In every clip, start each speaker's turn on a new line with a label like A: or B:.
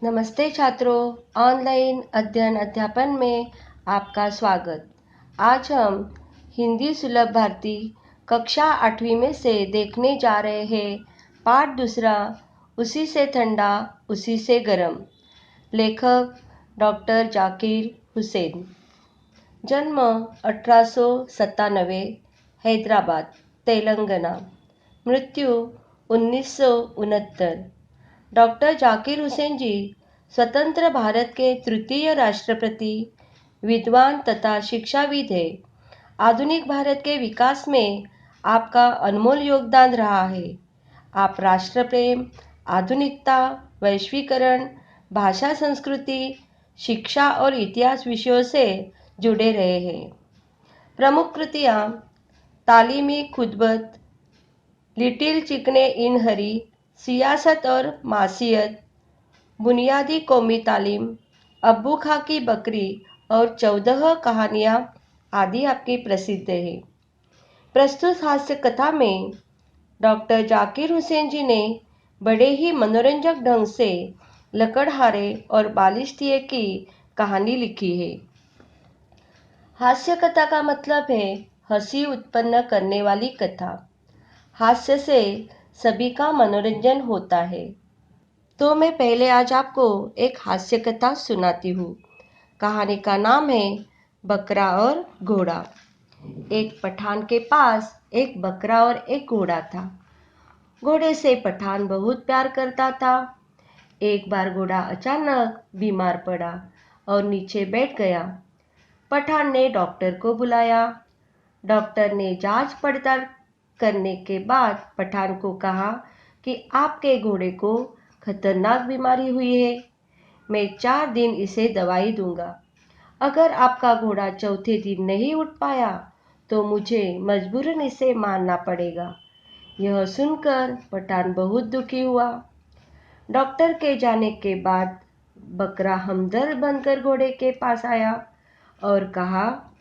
A: नमस्ते छात्रों, ऑनलाइन अध्ययन अध्यापन में आपका स्वागत। आज हम हिंदी सुलभ भारती कक्षा 8वीं में से देखने जा रहे हैं पाठ दूसरा, उसी से ठंडा उसी से गरम। लेखक डॉक्टर जाकिर हुसैन। जन्म 1897, हैदराबाद, तेलंगाना। मृत्यु 1969। डॉक्टर जाकिर हुसैन जी स्वतंत्र भारत के तृतीय राष्ट्रपति, विद्वान तथा शिक्षाविद हैं। आधुनिक भारत के विकास में आपका अनमोल योगदान रहा है। आप राष्ट्र प्रेम, आधुनिकता, वैश्वीकरण, भाषा संस्कृति, शिक्षा और इतिहास विषयों से जुड़े रहे हैं। प्रमुख कृतियाँ: तालीमी खुतबत, लिटिल चिकने इन हरी, सियासत और मासियत, बुनियादी कौमी तालीम, अब्बू खा की बकरी और 14 कहानियाँ आदि आपकी प्रसिद्ध है। प्रस्तुत हास्य कथा में डॉक्टर जाकिर हुसैन जी ने बड़े ही मनोरंजक ढंग से लकड़हारे और बालिश्तिये की कहानी लिखी है। हास्य कथा का मतलब है हंसी उत्पन्न करने वाली कथा। हास्य से सभी का मनोरंजन होता है। तो मैं पहले आज आपको एक हास्य कथा सुनाती हूँ। कहानी का नाम है बकरा और घोड़ा। एक पठान के पास एक बकरा और एक घोड़ा था। घोड़े से पठान बहुत प्यार करता था। एक बार घोड़ा अचानक बीमार पड़ा और नीचे बैठ गया। पठान ने डॉक्टर को बुलाया। डॉक्टर ने जांच पड़ताल करने के बाद पठान को कहा कि आपके घोड़े को खतरनाक बीमारी हुई है। मैं 4 दिन इसे दवाई दूंगा। अगर आपका घोड़ा चौथे दिन नहीं उठ पाया तो मुझे मजबूरन इसे मारना पड़ेगा। यह सुनकर पठान बहुत दुखी हुआ। डॉक्टर के जाने के बाद बकरा हमदर्द बनकर घोड़े के पास आया और कहा,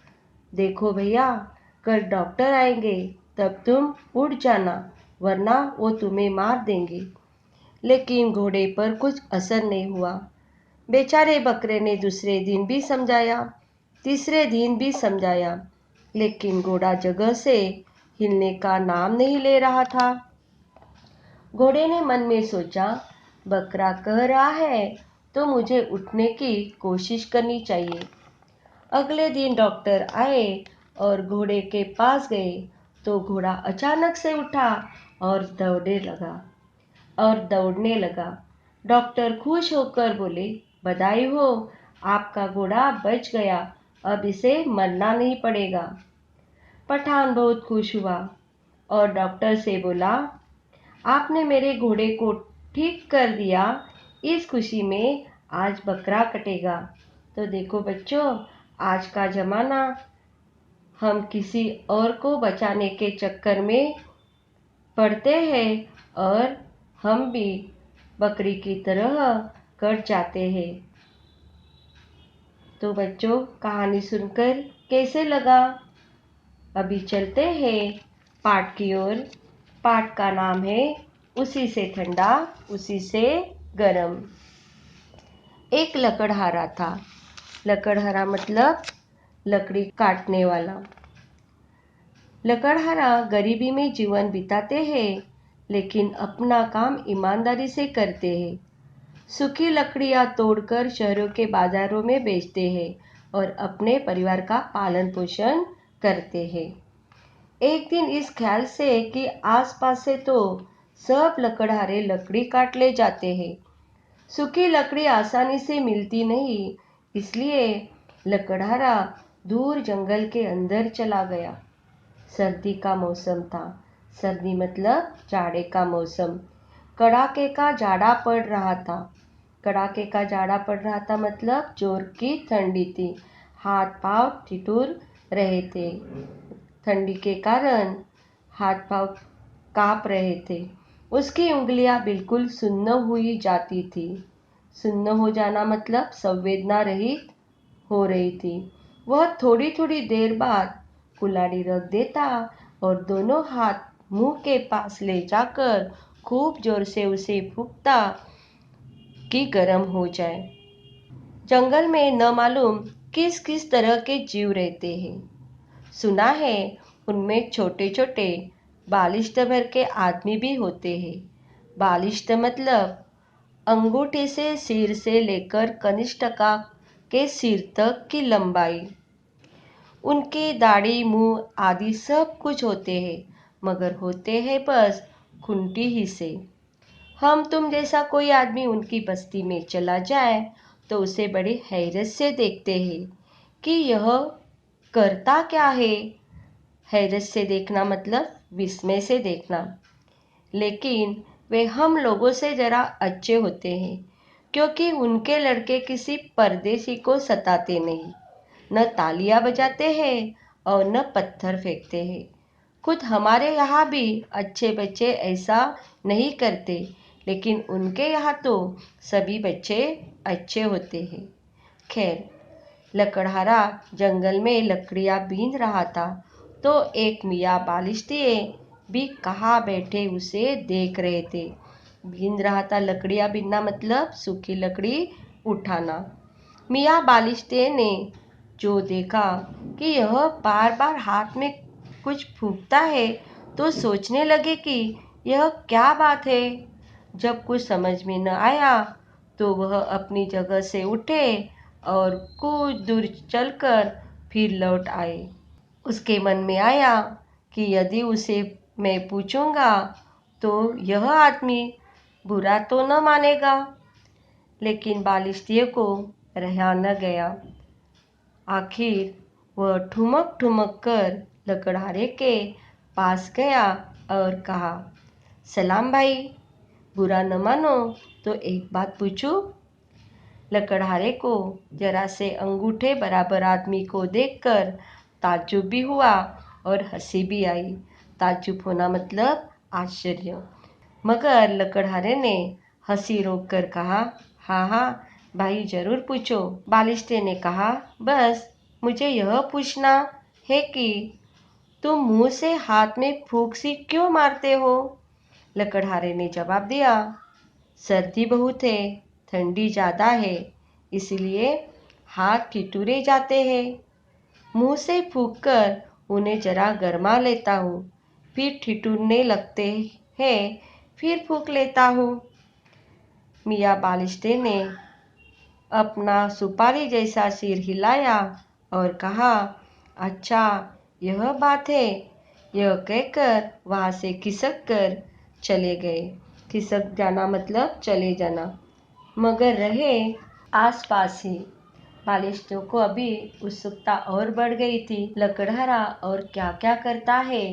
A: देखो भैया, कल डॉक्टर आएंगे, तब तुम उठ जाना, वरना वो तुम्हें मार देंगे। लेकिन घोड़े पर कुछ असर नहीं हुआ। बेचारे बकरे ने दूसरे दिन भी समझाया, तीसरे दिन भी समझाया, लेकिन घोड़ा जगह से हिलने का नाम नहीं ले रहा था। घोड़े ने मन में सोचा, बकरा कह रहा है तो मुझे उठने की कोशिश करनी चाहिए। अगले दिन डॉक्टर आए और घोड़े के पास गए तो घोड़ा अचानक से उठा और दौड़ने लगा। डॉक्टर खुश होकर बोले, बधाई हो, आपका घोड़ा बच गया, अब इसे मरना नहीं पड़ेगा। पठान बहुत खुश हुआ और डॉक्टर से बोला, आपने मेरे घोड़े को ठीक कर दिया, इस खुशी में आज बकरा कटेगा। तो देखो बच्चों, आज का ज़माना, हम किसी और को बचाने के चक्कर में पड़ते हैं और हम भी बकरी की तरह कट जाते हैं। तो बच्चों, कहानी सुनकर कैसे लगा? अभी चलते हैं पाठ की ओर। पाठ का नाम है उसी से ठंडा उसी से गरम। एक लकड़हारा था। लकड़हारा मतलब लकड़ी काटने वाला। लकड़हारा गरीबी में जीवन बिताते हैं, लेकिन अपना काम ईमानदारी से करते हैं। सूखी लकड़ियाँ तोड़कर शहरों के बाजारों में बेचते हैं और अपने परिवार का पालन पोषण करते हैं। एक दिन इस ख्याल से कि आसपास से तो सब लकड़हारे लकड़ी काट ले जाते हैं, सूखी लकड़ी आसानी से मिलती नहीं, इसलिए लकड़हारा दूर जंगल के अंदर चला गया। सर्दी का मौसम था। सर्दी मतलब जाड़े का मौसम। कड़ाके का जाड़ा पड़ रहा था। कड़ाके का जाड़ा पड़ रहा था मतलब जोर की ठंडी थी। हाथ पांव ठिठुर रहे थे। ठंडी के कारण हाथ पांव कांप रहे थे। उसकी उंगलियां बिल्कुल सुन्न हुई जाती थी। सुन्न हो जाना मतलब संवेदना रहित हो रही थी। वह थोड़ी थोड़ी देर बाद कुल्हाड़ी रख देता और दोनों हाथ मुंह के पास ले जाकर खूब जोर से उसे फूंकता। कि गर्म हो जाए। जंगल में न मालूम किस किस तरह के जीव रहते हैं। सुना है उनमें छोटे छोटे बालिश्त भर के आदमी भी होते हैं। बालिश्त मतलब अंगूठे से सिर से लेकर कनिष्ठका के सिर तक की लंबाई। उनके दाढ़ी मुंह आदि सब कुछ होते हैं, मगर होते हैं बस खूंटी ही से। हम तुम जैसा कोई आदमी उनकी बस्ती में चला जाए तो उसे बड़ी हैरत से देखते हैं कि यह करता क्या है। हैरत से देखना मतलब विस्मय से देखना। लेकिन वे हम लोगों से जरा अच्छे होते हैं, क्योंकि उनके लड़के किसी परदेशी को सताते नहीं, न तालियां बजाते हैं और न पत्थर फेंकते हैं। खुद हमारे यहाँ भी अच्छे बच्चे ऐसा नहीं करते, लेकिन उनके यहाँ तो सभी बच्चे अच्छे होते हैं। खैर, लकड़हारा जंगल में लकड़ियाँ बीन रहा था तो एक मियाँ बालिश्तिए भी कहाँ बैठे उसे देख रहे थे। बीन रहा था, लकड़ियाँ बीनना मतलब सूखी लकड़ी उठाना। मियाँ बालिश्ते ने जो देखा कि यह बार बार हाथ में कुछ फूंकता है तो सोचने लगे कि यह क्या बात है। जब कुछ समझ में न आया तो वह अपनी जगह से उठे और कुछ दूर चलकर फिर लौट आए। उसके मन में आया कि यदि उसे मैं पूछूंगा तो यह आदमी बुरा तो न मानेगा। लेकिन बालिश्तिए को रहा न गया। आखिर वह ठुमक ठुमक कर लकड़हारे के पास गया और कहा, सलाम भाई, बुरा न मानो तो एक बात पूछूं। लकड़हारे को जरा से अंगूठे बराबर आदमी को देखकर ताज्जुब भी हुआ और हंसी भी आई। ताज्जुब होना मतलब आश्चर्य। मगर लकड़हारे ने हंसी रोक कर कहा, हाँ हाँ भाई, जरूर पूछो। बालिश्ते ने कहा, बस मुझे यह पूछना है कि तुम मुंह से हाथ में फूंक सी क्यों मारते हो। लकड़हारे ने जवाब दिया, सर्दी बहुत है, ठंडी ज़्यादा है, इसलिए हाथ ठिठुरे जाते हैं। मुंह से फूंककर उन्हें जरा गरमा लेता हूँ, फिर ठिठुरने लगते हैं, फिर फूंक लेता हूँ। मियाँ बालिश्ते ने अपना सुपारी जैसा सिर हिलाया और कहा, अच्छा यह बात है। यह कहकर वहाँ से खिसक कर चले गए। खिसक जाना मतलब चले जाना, मगर रहे आसपास ही। बालिश्तों को अभी उत्सुकता और बढ़ गई थी, लकड़हारा और क्या क्या करता है,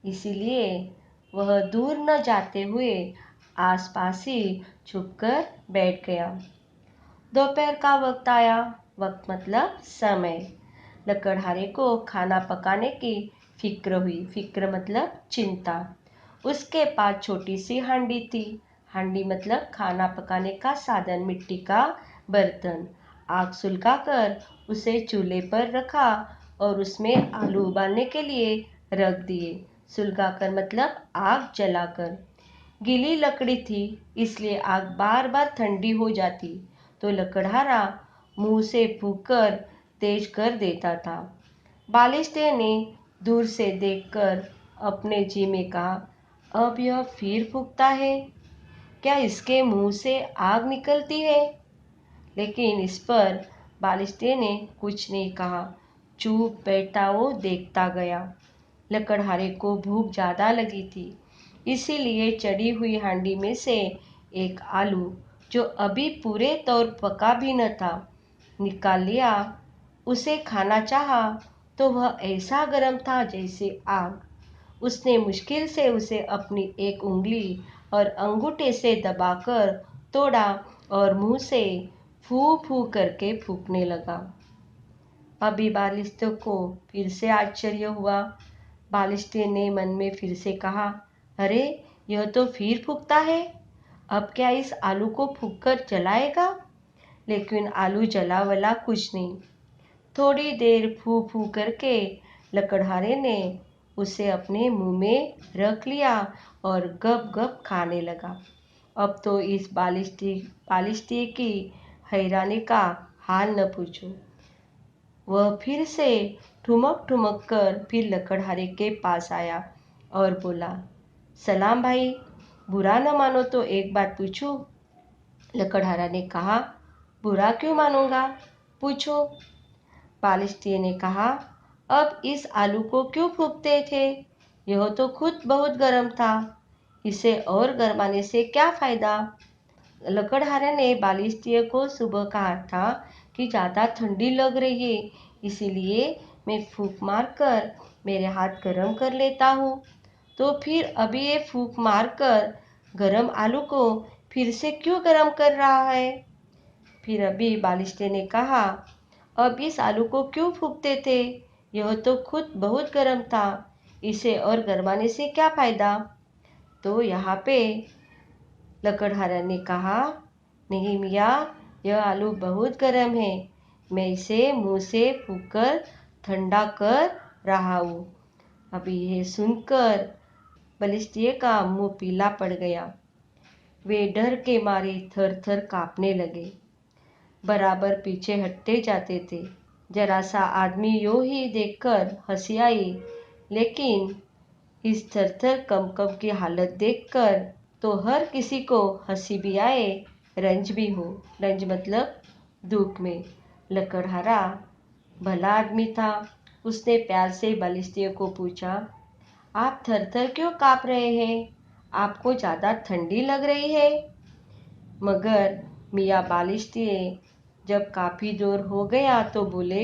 A: इसीलिए वह दूर न जाते हुए आसपास ही छुपकर बैठ गया। दोपहर का वक्त आया। वक्त मतलब समय। लकड़हारे को खाना पकाने की फिक्र हुई। फिक्र मतलब चिंता। उसके पास छोटी सी हांडी थी। हांडी मतलब खाना पकाने का साधन, मिट्टी का बर्तन। आग सुलगाकर उसे चूल्हे पर रखा और उसमें आलू उबालने के लिए रख दिए। सुलगाकर मतलब आग जलाकर। गीली लकड़ी थी, इसलिए आग बार बार ठंडी हो जाती तो लकड़हारा मुंह से फूंककर तेज कर देता था। बालिश्ते ने दूर से देखकर अपने जी में कहा, अब यह फिर फूंकता है, क्या इसके मुंह से आग निकलती है। लेकिन इस पर बालिश्ते ने कुछ नहीं कहा, चुप बैठा वो देखता गया। लकड़हारे को भूख ज़्यादा लगी थी, इसीलिए चढ़ी हुई हांडी में से एक आलू, जो अभी पूरे तौर पका भी न था, निकाल लिया। उसे खाना चाहा तो वह ऐसा गर्म था जैसे आग। उसने मुश्किल से उसे अपनी एक उंगली और अंगूठे से दबाकर तोड़ा और मुंह से फू फू करके फूंकने लगा। अभी बालिश्ते को फिर से आश्चर्य हुआ। बालिश्ते ने मन में फिर से कहा, अरे यह तो फिर फूंकता है, अब क्या इस आलू को फूंककर जलाएगा। लेकिन आलू जला वला कुछ नहीं। थोड़ी देर फू फू करके लकड़हारे ने उसे अपने मुंह में रख लिया और गप गप खाने लगा। अब तो इस बालिस्टिक की हैरानी का हाल न पूछो। वह फिर से ठुमक ठुमक कर फिर लकड़हारे के पास आया और बोला, सलाम भाई, बुरा न मानो तो एक बात पूछूं? लकड़हारा ने कहा, बुरा क्यों मानूंगा, पूछो। बालिस्टिक ने कहा, अब इस आलू को क्यों फूंकते थे? यह तो खुद बहुत गर्म था, इसे और गरमाने से क्या फायदा? लकड़हारे ने बालिस्टिक को सुबह कहा था कि ज़्यादा ठंडी लग रही है, इसीलिए मैं फूंक मार कर मेरे हाथ गर्म कर लेता हूँ। तो फिर अभी ये फूंक मार कर गर्म आलू को फिर से क्यों गर्म कर रहा है? फिर अभी बालिस्टिक ने कहा, अब इस आलू को क्यों फूंकते थे? यह तो खुद बहुत गर्म था, इसे और गरमाने से क्या फायदा? तो यहाँ पे लकड़हारा ने कहा, नहीं मियाँ, यह आलू बहुत गर्म है, मैं इसे मुंह से फूंककर ठंडा कर रहा हूँ। अभी यह सुनकर बालिस्टिक का मुंह पीला पड़ गया। वे डर के मारे थर थर कांपने लगे, बराबर पीछे हटते जाते थे। जरा सा आदमी यूं ही देखकर हंसी आई, लेकिन इस थरथर कंपकंप की हालत देखकर तो हर किसी को हंसी भी आए, रंज भी हो। रंज मतलब दुख में। लकड़हारा भला आदमी था। उसने प्यार से बालिस्टिक को पूछा, आप थरथर क्यों काँप रहे हैं? आपको ज़्यादा ठंडी लग रही है? मगर मियाँ बालिस्टिक जब काफ़ी दूर हो गया तो बोले,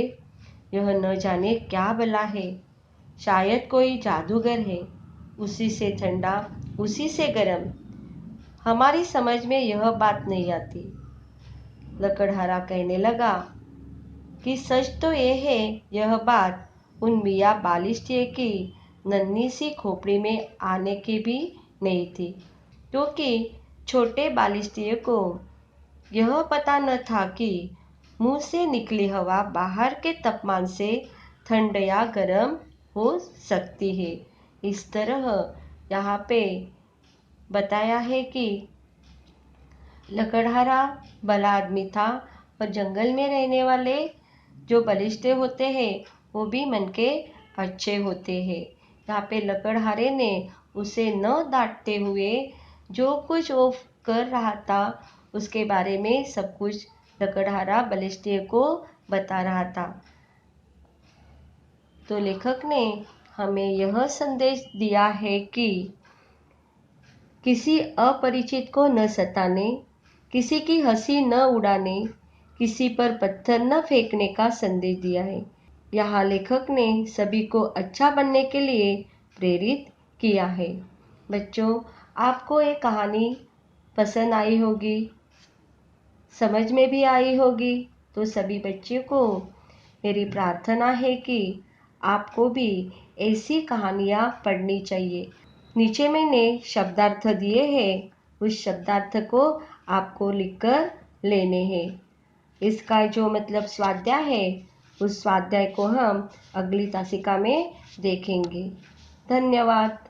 A: यह न जाने क्या भला है, शायद कोई जादूगर है, उसी से ठंडा उसी से गर्म। हमारी समझ में यह बात नहीं आती। लकड़हारा कहने लगा कि सच तो यह है, यह बात उन मियाँ बालिस्टिक की नन्ही सी खोपड़ी में आने की भी नहीं थी, क्योंकि छोटे बालिस्टिक को यह पता न था कि मुंह से निकली हवा बाहर के तापमान से ठंड या गर्म हो सकती है। इस तरह यहाँ पे बताया है कि लकड़हारा भला आदमी था और जंगल में रहने वाले जो बलिष्ठ होते हैं वो भी मन के अच्छे होते हैं। यहाँ पे लकड़हारे ने उसे न डांटते हुए जो कुछ वो कर रहा था उसके बारे में सब कुछ लकड़हारा बालिस्टिक को बता रहा था। तो लेखक ने हमें यह संदेश दिया है कि किसी अपरिचित को न सताने, किसी की हंसी न उड़ाने, किसी पर पत्थर न फेंकने का संदेश दिया है। यहाँ लेखक ने सभी को अच्छा बनने के लिए प्रेरित किया है। बच्चों, आपको ये कहानी पसंद आई होगी, समझ में भी आई होगी। तो सभी बच्चों को मेरी प्रार्थना है कि आपको भी ऐसी कहानियाँ पढ़नी चाहिए। नीचे मैंने शब्दार्थ दिए हैं, उस शब्दार्थ को आपको लिखकर लेने हैं। इसका जो मतलब स्वाध्याय है, उस स्वाध्याय को हम अगली तासिका में देखेंगे। धन्यवाद।